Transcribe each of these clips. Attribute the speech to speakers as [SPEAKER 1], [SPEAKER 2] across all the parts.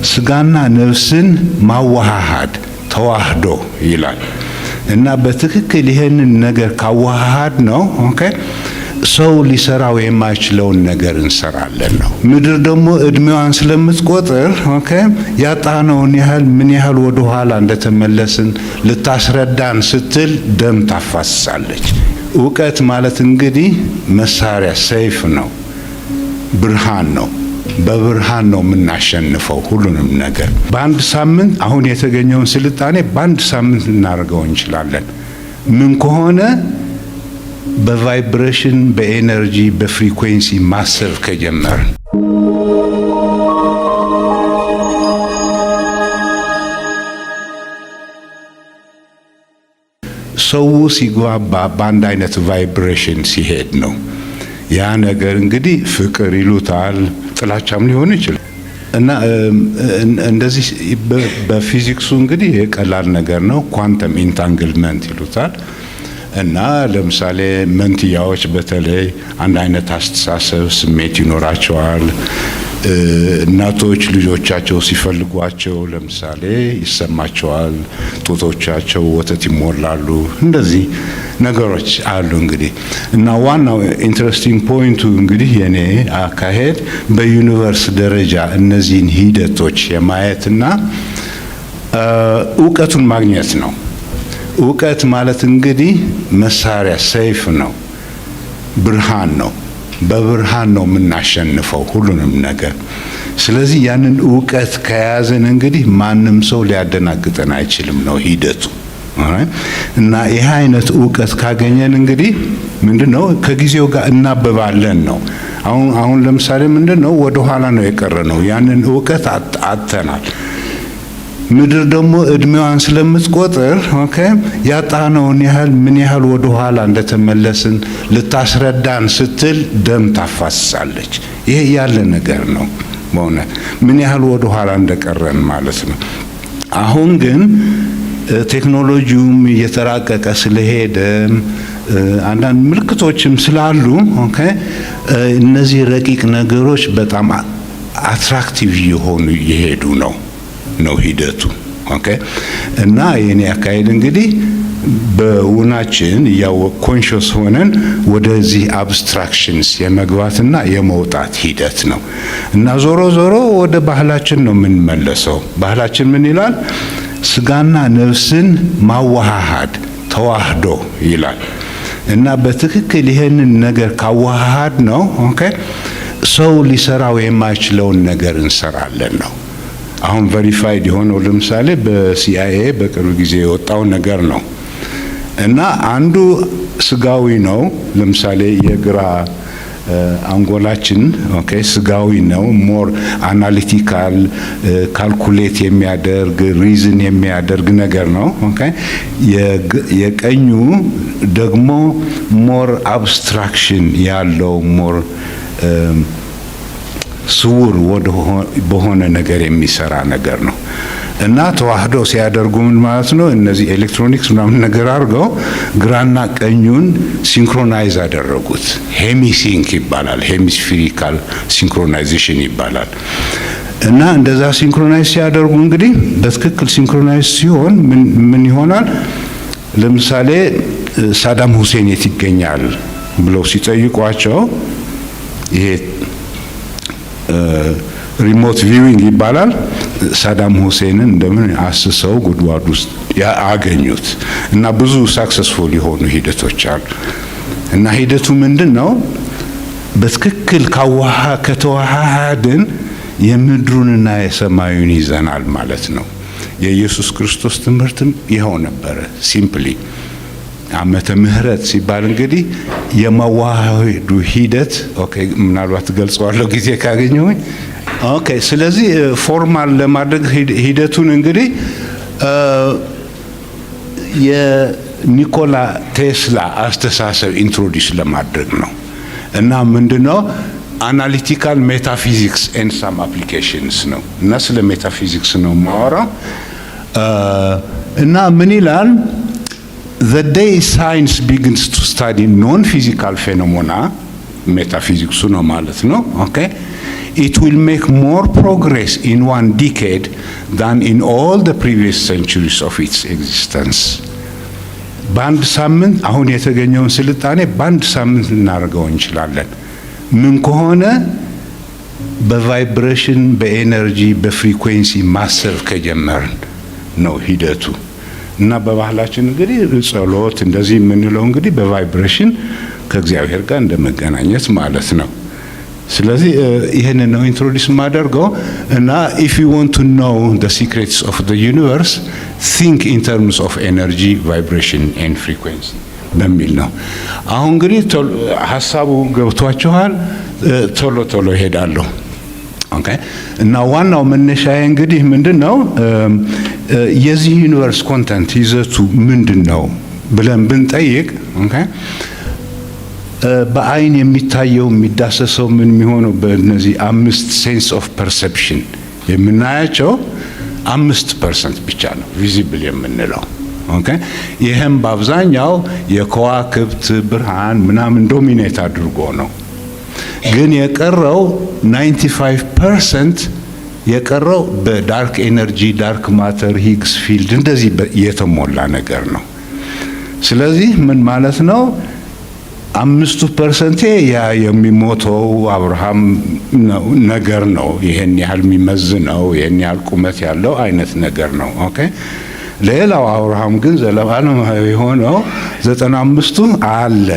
[SPEAKER 1] ስጋና ነፍስን ማዋሃድ ተዋህዶ ይላል እና በትክክል ይሄንን ነገር ካዋሃድ ነው ኦኬ ሰው ሊሰራው የማይችለውን ነገር እንሰራለን ነው። ምድር ደግሞ እድሜዋን ስለምትቆጥር ኦኬ ያጣነውን ያህል ምን ያህል ወደ ኋላ እንደተመለስን ልታስረዳን ስትል ደም ታፋስሳለች። ዕውቀት ማለት እንግዲህ መሳሪያ ሰይፍ ነው፣ ብርሃን ነው። በብርሃን ነው የምናሸንፈው ሁሉንም ነገር። በአንድ ሳምንት አሁን የተገኘውን ስልጣኔ በአንድ ሳምንት ልናደርገው እንችላለን። ምን ከሆነ በቫይብሬሽን፣ በኤነርጂ፣ በፍሪኩዌንሲ ማሰብ ከጀመርን። ሰው ሲግባባ በአንድ አይነት ቫይብሬሽን ሲሄድ ነው። ያ ነገር እንግዲህ ፍቅር ይሉታል፣ ጥላቻም ሊሆን ይችላል እና እንደዚህ በፊዚክሱ እንግዲህ የቀላል ነገር ነው። ኳንተም ኢንታንግልመንት ይሉታል እና ለምሳሌ መንትያዎች በተለይ አንድ አይነት አስተሳሰብ ስሜት ይኖራቸዋል። እናቶች ልጆቻቸው ሲፈልጓቸው ለምሳሌ ይሰማቸዋል፣ ጡቶቻቸው ወተት ይሞላሉ። እንደዚህ ነገሮች አሉ እንግዲህ እና ዋናው ኢንትረስቲንግ ፖይንቱ እንግዲህ የኔ አካሄድ በዩኒቨርስ ደረጃ እነዚህን ሂደቶች የማየትና ዕውቀቱን ማግኘት ነው። ዕውቀት ማለት እንግዲህ መሳሪያ ሰይፍ ነው፣ ብርሃን ነው። በብርሃን ነው የምናሸንፈው ሁሉንም ነገር። ስለዚህ ያንን ዕውቀት ከያዘን እንግዲህ ማንም ሰው ሊያደናግጠን አይችልም ነው ሂደቱ። እና ይህ አይነት ዕውቀት ካገኘን እንግዲህ ምንድነው ከጊዜው ጋር እናበባለን ነው። አሁን ለምሳሌ ምንድነው ወደ ኋላ ነው የቀረነው፣ ያንን ዕውቀት አጥተናል። ምድር ደግሞ እድሜዋን ስለምትቆጥር ኦኬ ያጣነውን ያህል ምን ያህል ወደ ኋላ እንደተመለስን ልታስረዳን ስትል ደም ታፋስሳለች። ይሄ ያለ ነገር ነው በእውነት ምን ያህል ወደ ኋላ እንደቀረን ማለት ነው። አሁን ግን ቴክኖሎጂውም እየተራቀቀ ስለሄደ አንዳንድ ምልክቶችም ስላሉ ኦኬ እነዚህ ረቂቅ ነገሮች በጣም አትራክቲቭ የሆኑ እየሄዱ ነው ሂደቱ ኦኬ እና የኔ አካሄድ እንግዲህ በውናችን ያው ኮንሺየስ ሆነን ወደዚህ አብስትራክሽንስ የመግባትና የመውጣት ሂደት ነው እና ዞሮ ዞሮ ወደ ባህላችን ነው የምንመለሰው። ባህላችን ምን ይላል? ስጋና ነፍስን ማዋሃድ ተዋህዶ ይላል እና በትክክል ይሄንን ነገር ካዋሃድ ነው ኦኬ ሰው ሊሰራው የማይችለውን ነገር እንሰራለን ነው። አሁን ቬሪፋይድ የሆነው ለምሳሌ በሲአይኤ በቅርብ ጊዜ የወጣው ነገር ነው እና አንዱ ስጋዊ ነው። ለምሳሌ የግራ አንጎላችን ኦኬ ስጋዊ ነው፣ ሞር አናሊቲካል ካልኩሌት የሚያደርግ ሪዝን የሚያደርግ ነገር ነው ኦኬ የቀኙ ደግሞ ሞር አብስትራክሽን ያለው ሞር ስውር በሆነ ነገር የሚሰራ ነገር ነው እና ተዋህዶ ሲያደርጉ ምን ማለት ነው? እነዚህ ኤሌክትሮኒክስ ምናምን ነገር አድርገው ግራና ቀኙን ሲንክሮናይዝ አደረጉት። ሄሚሲንክ ይባላል፣ ሄሚስፌሪካል ሲንክሮናይዜሽን ይባላል። እና እንደዛ ሲንክሮናይዝ ሲያደርጉ እንግዲህ በትክክል ሲንክሮናይዝ ሲሆን ምን ይሆናል? ለምሳሌ ሳዳም ሁሴን የት ይገኛል ብለው ሲጠይቋቸው ይሄ ሪሞት ቪዊንግ ይባላል። ሳዳም ሁሴንን እንደምን አስሰው ጉድጓድ ውስጥ ያገኙት እና ብዙ ሳክሰስፉል የሆኑ ሂደቶች አሉ። እና ሂደቱ ምንድነው? በትክክል ከተዋሃድን የምድሩንና የሰማዩን ይዘናል ማለት ነው። የኢየሱስ ክርስቶስ ትምህርትም ይኸው ነበረ። ሲምፕሊ ዓመተ ምህረት ሲባል እንግዲህ የመዋሃዱ ሂደት ኦኬ ምናልባት ገልጸዋለሁ ጊዜ ካገኘሁኝ ኦኬ። ስለዚህ ፎርማል ለማድረግ ሂደቱን እንግዲህ የኒኮላ ቴስላ አስተሳሰብ ኢንትሮዲዩስ ለማድረግ ነው እና ምንድነው አናሊቲካል ሜታፊዚክስ ኤንድ ሳም አፕሊኬሽንስ ነው እና ስለ ሜታፊዚክስ ነው የማወራው እና ምን ይላል? The day science begins to study non-physical phenomena, metaphysics ነው ማለት ነው ኦኬ it will make more progress in 1 decade than in all the previous centuries of its existence. በአንድ ሳምንት አሁን የተገኘውን ስልጣኔ በአንድ ሳምንት ልናደርገው እንችላለን። ምን ከሆነ በቫይብሬሽን በኤነርጂ በፍሪኩዌንሲ ማሰብ ከጀመርን ነው ሂደቱ። እና በባህላችን እንግዲህ ጸሎት እንደዚህ የምንለው እንግዲህ በቫይብሬሽን ከእግዚአብሔር ጋር እንደመገናኘት ማለት ነው። ስለዚህ ይሄንን ነው ኢንትሮዲዩስ ማደርገው እና if you want to know the secrets of the universe think in terms of energy vibration and frequency በሚል ነው። አሁን እንግዲህ ሐሳቡ ገብቷችኋል። ቶሎ ቶሎ ሄዳለሁ። ኦኬ እና ዋናው መነሻዬ እንግዲህ ምንድነው የዚህ ዩኒቨርስ ኮንተንት ይዘቱ ምንድነው ብለን ብንጠይቅ ኦኬ በአይን የሚታየው የሚዳሰሰው ምን የሚሆነው በእነዚህ 5 ሴንስ ኦፍ ፐርሰፕሽን የምናያቸው 5% ብቻ ነው ቪዚብል የምንለው። ኦኬ ይሄም በአብዛኛው የከዋክብት ብርሃን ምናምን ዶሚኔት አድርጎ ነው። ግን የቀረው 95% የቀረው በዳርክ ኤነርጂ ዳርክ ማተር ሂግስ ፊልድ እንደዚህ የተሞላ ነገር ነው። ስለዚህ ምን ማለት ነው? 5% ያ የሚሞተው አብርሃም ነገር ነው። ይሄን ያህል የሚመዝነው ይሄን ያህል ቁመት ያለው አይነት ነገር ነው። ኦኬ ሌላው አብርሃም ግን ዘላለማዊ የሆነው 95ቱ አለ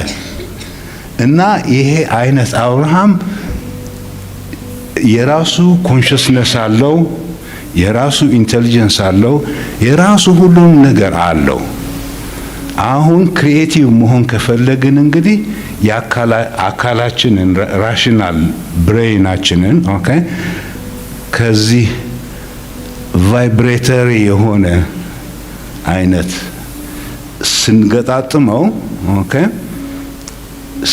[SPEAKER 1] እና ይሄ አይነት አብርሃም የራሱ ኮንሽስነስ አለው፣ የራሱ ኢንተሊጀንስ አለው፣ የራሱ ሁሉም ነገር አለው። አሁን ክሪኤቲቭ መሆን ከፈለግን እንግዲህ የአካላችንን ራሽናል ብሬናችንን ኦኬ ከዚህ ቫይብሬተሪ የሆነ አይነት ስንገጣጥመው ኦኬ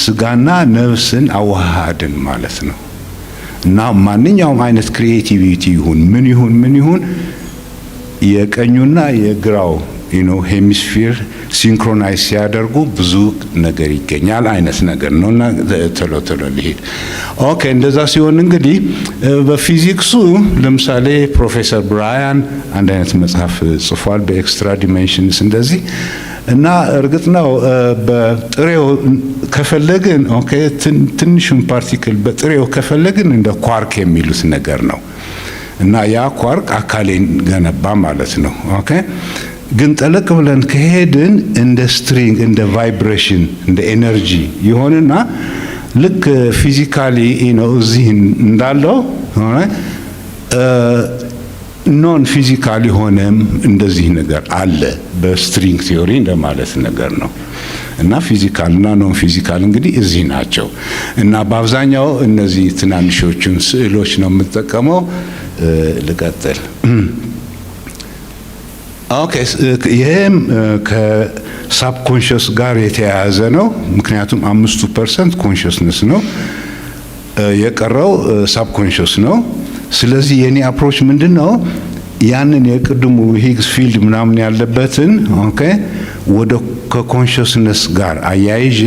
[SPEAKER 1] ስጋና ነፍስን አዋሃድን ማለት ነው። እና ማንኛውም አይነት ክሪኤቲቪቲ ይሁን ምን ይሁን የቀኙና የግራው ሄሚስፌር ሲንክሮናይዝ ሲያደርጉ ብዙ ነገር ይገኛል አይነት ነገር ነውና ቶሎ ሊሄድ ኦኬ እንደዛ ሲሆን እንግዲህ በፊዚክሱ ለምሳሌ ፕሮፌሰር ብራያን አንድ አይነት መጽሐፍ ጽፏል በኤክስትራ ዲሜንሽንስ እንደዚህ እና እርግጥ ነው በጥሬው ከፈለግን ኦኬ ትንሹን ፓርቲክል በጥሬው ከፈለግን እንደ ኳርክ የሚሉት ነገር ነው እና ያ ኳርክ አካሌን ገነባ ማለት ነው። ኦኬ ግን ጠለቅ ብለን ከሄድን እንደ ስትሪንግ እንደ ቫይብሬሽን እንደ ኤነርጂ ይሆንና ልክ ፊዚካሊ እዚህ እንዳለው ኖን ፊዚካሊ ሆነም እንደዚህ ነገር አለ በስትሪንግ ቲዮሪ እንደማለት ነገር ነው። እና ፊዚካልና ኖን ፊዚካል እንግዲህ እዚህ ናቸው። እና በአብዛኛው እነዚህ ትናንሾቹን ስዕሎች ነው የምጠቀመው። ልቀጥል። ኦኬ ይሄም ከሳብኮንሽስ ጋር የተያያዘ ነው። ምክንያቱም 5% ኮንሽስነስ ነው፣ የቀረው ሳብኮንሽስ ነው። ስለዚህ የኔ አፕሮች ምንድነው? ያንን የቅድሙ ሂግስ ፊልድ ምናምን ያለበትን ኦኬ ወደ ከኮንሽስነስ ጋር አያይዤ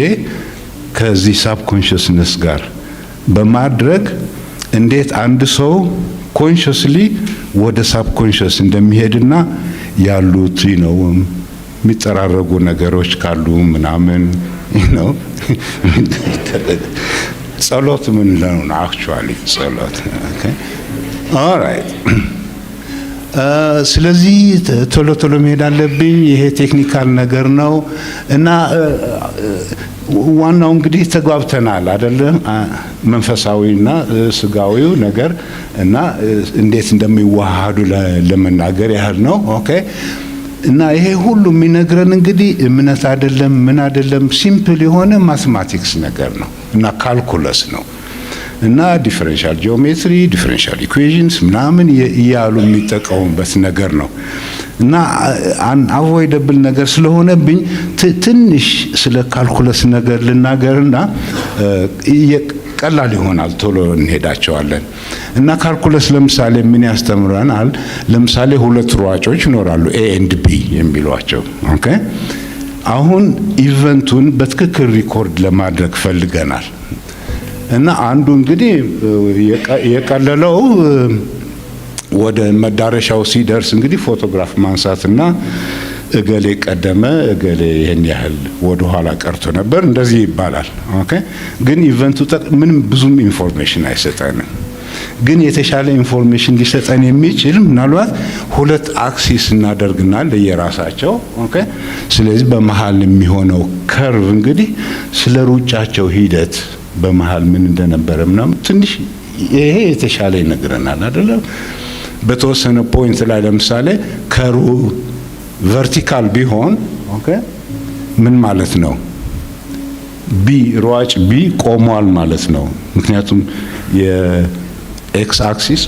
[SPEAKER 1] ከዚህ ሳብኮንሽስነስ ጋር በማድረግ እንዴት አንድ ሰው ኮንሽስሊ ወደ ሳብኮንሽስ እንደሚሄድና ያሉት የሚጠራረጉ ነገሮች ካሉ ምናምን ጸሎት ምን ነው አክቹአሊ ጸሎት ኦኬ ኦልራይት። ስለዚህ ቶሎ መሄድ አለብኝ። ይሄ ቴክኒካል ነገር ነው እና ዋናው እንግዲህ ተግባብተናል አይደለ? መንፈሳዊና ስጋዊው ነገር እና እንዴት እንደሚዋሃዱ ለመናገር ያህል ነው። ኦኬ እና ይሄ ሁሉ የሚነግረን እንግዲህ እምነት አይደለም ምን አይደለም፣ ሲምፕል የሆነ ማትማቲክስ ነገር ነው እና ካልኩለስ ነው እና ዲፈረንሻል ጂኦሜትሪ ዲፈረንሻል ኢኩዌሽንስ ምናምን እያሉ የሚጠቀሙበት ነገር ነው እና አቮይደብል ነገር ስለሆነብኝ ትንሽ ስለ ካልኩለስ ነገር ልናገርና ቀላል ይሆናል፣ ቶሎ እንሄዳቸዋለን። እና ካልኩለስ ለምሳሌ ምን ያስተምረናል? ለምሳሌ ሁለት ሯጮች ይኖራሉ ኤ ኤንድ ቢ የሚሏቸው ኦኬ። አሁን ኢቨንቱን በትክክል ሪኮርድ ለማድረግ ፈልገናል እና አንዱ እንግዲህ የቀለለው ወደ መዳረሻው ሲደርስ እንግዲህ ፎቶግራፍ ማንሳትና እገሌ ቀደመ እገሌ ይሄን ያህል ወደ ኋላ ቀርቶ ነበር እንደዚህ ይባላል። ኦኬ ግን ኢቨንቱ ምንም ብዙም ኢንፎርሜሽን አይሰጠንም። ግን የተሻለ ኢንፎርሜሽን ሊሰጠን የሚችል ምናልባት ሁለት አክሲስ እናደርግና ለየራሳቸው ኦኬ። ስለዚህ በመሃል የሚሆነው ከርቭ እንግዲህ ስለ ሩጫቸው ሂደት በመሃል ምን እንደነበረ ምናምን ትንሽ ይሄ የተሻለ ይነግረናል አይደለም። በተወሰነ ፖይንት ላይ ለምሳሌ ከርቭ ቨርቲካል ቢሆን ኦኬ ምን ማለት ነው? ቢ ሯጭ ቢ ቆሟል ማለት ነው። ምክንያቱም የኤክስ አክሲስ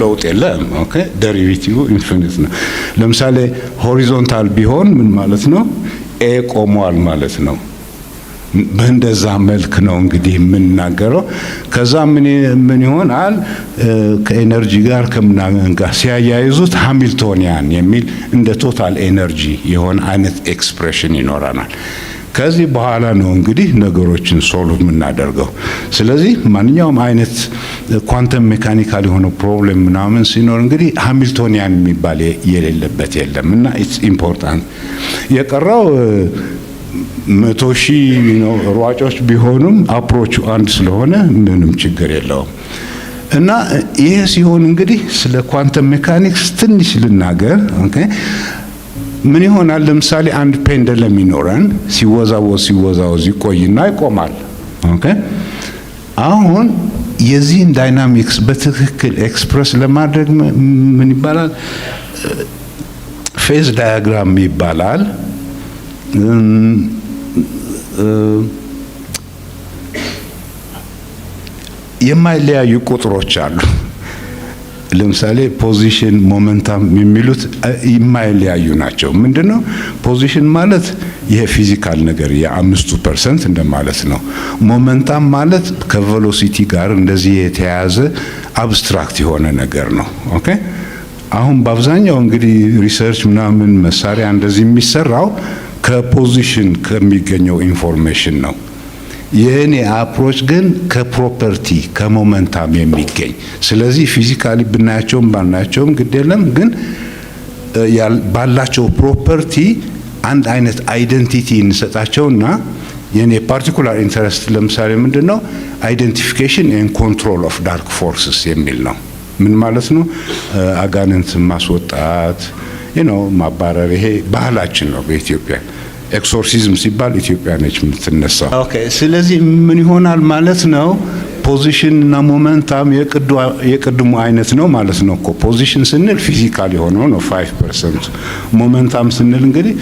[SPEAKER 1] ለውጥ የለም። ኦኬ ዴሪቬቲቭ ኢንፊኒት ነው። ለምሳሌ ሆሪዞንታል ቢሆን ምን ማለት ነው? ኤ ቆሟል ማለት ነው። በእንደዛ መልክ ነው እንግዲህ የምናገረው። ከዛ ምን ይሆናል ከኤነርጂ ጋር ከምናምን ጋር ሲያያይዙት ሃሚልቶኒያን የሚል እንደ ቶታል ኤነርጂ የሆነ አይነት ኤክስፕሬሽን ይኖረናል። ከዚህ በኋላ ነው እንግዲህ ነገሮችን ሶልቭ የምናደርገው። ስለዚህ ማንኛውም አይነት ኳንተም ሜካኒካል የሆነ ፕሮብሌም ምናምን ሲኖር እንግዲህ ሃሚልቶኒያን የሚባል የሌለበት የለም እና ኢትስ ኢምፖርታንት። የቀረው 100,000 ሯጮች ቢሆኑም አፕሮቹ አንድ ስለሆነ ምንም ችግር የለውም። እና ይሄ ሲሆን እንግዲህ ስለ ኳንተም ሜካኒክስ ትንሽ ልናገር። ኦኬ ምን ይሆናል? ለምሳሌ አንድ ፔንደለም ይኖረን ሲወዛወዝ ይቆይና ይቆማል። ኦኬ አሁን የዚህን ዳይናሚክስ በትክክል ኤክስፕረስ ለማድረግ ምን ይባላል? ፌዝ ዳያግራም ይባላል። የማይለያዩ ቁጥሮች አሉ። ለምሳሌ ፖዚሽን፣ ሞመንታም የሚሉት የማይለያዩ ናቸው። ምንድነው ፖዚሽን ማለት? ይሄ ፊዚካል ነገር የ5% እንደማለት ነው። ሞመንታም ማለት ከቬሎሲቲ ጋር እንደዚህ የተያያዘ አብስትራክት የሆነ ነገር ነው። ኦኬ አሁን በአብዛኛው እንግዲህ ሪሰርች ምናምን መሳሪያ እንደዚህ የሚሰራው ከፖዚሽን ከሚገኘው ኢንፎርሜሽን ነው። የኔ አፕሮች ግን ከፕሮፐርቲ ከሞመንታም የሚገኝ። ስለዚህ ፊዚካሊ ብናያቸውም ባናያቸውም ግድ የለም፣ ግን ባላቸው ፕሮፐርቲ አንድ አይነት አይደንቲቲ እንሰጣቸውና የኔ ፓርቲኩላር ኢንተረስት ለምሳሌ ምንድነው? አይደንቲፊኬሽን ኤንድ ኮንትሮል ኦፍ ዳርክ ፎርስስ የሚል ነው። ምን ማለት ነው? አጋንንት ማስወጣት ማባረር። ይሄ ባህላችን ነው በኢትዮጵያ። ኤክሶርሲዝም ሲባል ኢትዮጵያ ነች የምትነሳው። ኦኬ ስለዚህ ምን ይሆናል ማለት ነው? ፖዚሽን እና ሞመንታም የቅድሙ አይነት ነው ማለት ነው እኮ። ፖዚሽን ስንል ፊዚካል የሆነው ነው 5%፣ ሞመንታም ስንል እንግዲህ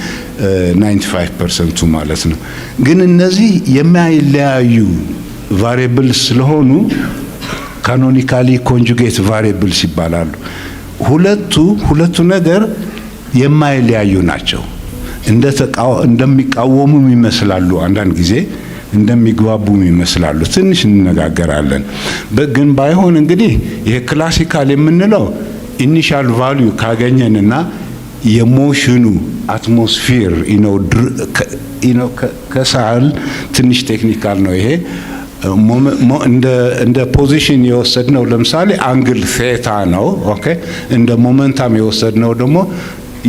[SPEAKER 1] 95% ማለት ነው። ግን እነዚህ የማይለያዩ ቫሪያብልስ ስለሆኑ ካኖኒካሊ ኮንጁጌት ቫሪያብልስ ይባላሉ። ሁለቱ ነገር የማይለያዩ ናቸው። እንደሚቃወሙም ይመስላሉ፣ አንዳንድ ጊዜ እንደሚግባቡም ይመስላሉ። ትንሽ እንነጋገራለን። ግን ባይሆን እንግዲህ ይሄ ክላሲካል የምንለው ኢኒሻል ቫልዩ ካገኘንና የሞሽኑ አትሞስፌር ከሳል ትንሽ ቴክኒካል ነው ይሄ። እንደ ፖዚሽን የወሰድነው ለምሳሌ አንግል ቴታ ነው። ኦኬ እንደ ሞመንታም የወሰድነው ደግሞ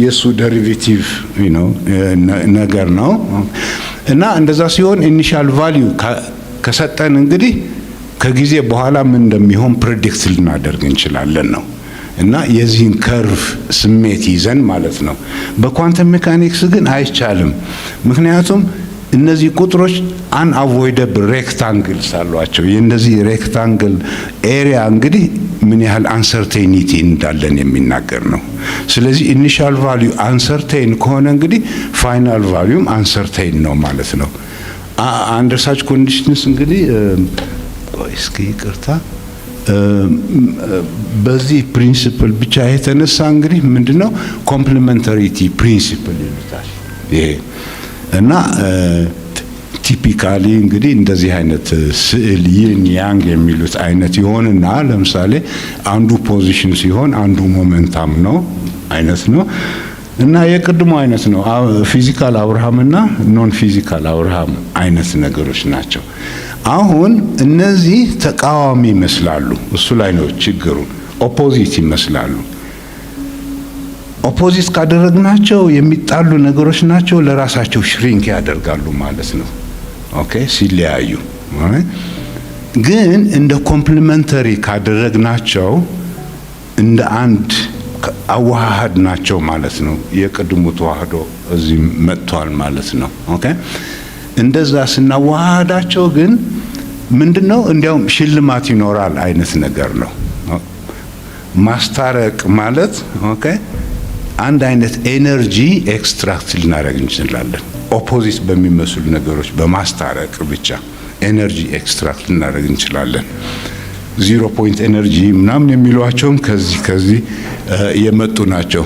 [SPEAKER 1] የሱ ዴሪቬቲቭ ነገር ነው። እና እንደዛ ሲሆን ኢኒሻል ቫልዩ ከሰጠን እንግዲህ ከጊዜ በኋላ ምን እንደሚሆን ፕሬዲክት ልናደርግ እንችላለን ነው። እና የዚህን ከርቭ ስሜት ይዘን ማለት ነው። በኳንተም ሜካኒክስ ግን አይቻልም። ምክንያቱም እነዚህ ቁጥሮች አንአቮይደብል ሬክታንግልስ አሏቸው። የእነዚህ ሬክታንግል ኤሪያ እንግዲህ ምን ያህል አንሰርቴኒቲ እንዳለን የሚናገር ነው። ስለዚህ ኢኒሻል ቫልዩ አንሰርቴን ከሆነ እንግዲህ ፋይናል ቫልዩም አንሰርቴን ነው ማለት ነው። አንደር ሳች ኮንዲሽንስ እንግዲህ እስኪ ይቅርታ በዚህ ፕሪንሲፕል ብቻ የተነሳ እንግዲህ ምንድነው ኮምፕሊመንታሪቲ ፕሪንሲፕል ይሉታል ይሄ። እና ቲፒካሊ እንግዲህ እንደዚህ አይነት ስዕል ይን ያንግ የሚሉት አይነት ይሆንና ለምሳሌ አንዱ ፖዚሽን ሲሆን አንዱ ሞመንታም ነው አይነት ነው። እና የቅድሙ አይነት ነው። ፊዚካል አብርሃምና ኖን ፊዚካል አብርሃም አይነት ነገሮች ናቸው። አሁን እነዚህ ተቃዋሚ ይመስላሉ። እሱ ላይ ነው ችግሩ። ኦፖዚት ይመስላሉ። ኦፖዚት ካደረግናቸው የሚጣሉ ነገሮች ናቸው። ለራሳቸው ሽሪንክ ያደርጋሉ ማለት ነው። ኦኬ ሲለያዩ። ግን እንደ ኮምፕሊመንተሪ ካደረግናቸው እንደ አንድ አዋሃድ ናቸው ማለት ነው። የቅድሙ ተዋህዶ እዚህ መጥቷል ማለት ነው። ኦኬ እንደዛ ስናዋሃዳቸው ግን ምንድነው እንዲያውም ሽልማት ይኖራል አይነት ነገር ነው። ማስታረቅ ማለት ኦኬ አንድ አይነት ኤነርጂ ኤክስትራክት ልናደርግ እንችላለን። ኦፖዚት በሚመስሉ ነገሮች በማስታረቅ ብቻ ኤነርጂ ኤክስትራክት ልናደርግ እንችላለን። 0 ፖይንት ኤነርጂ ምናምን የሚሏቸውም ከዚህ የመጡ ናቸው።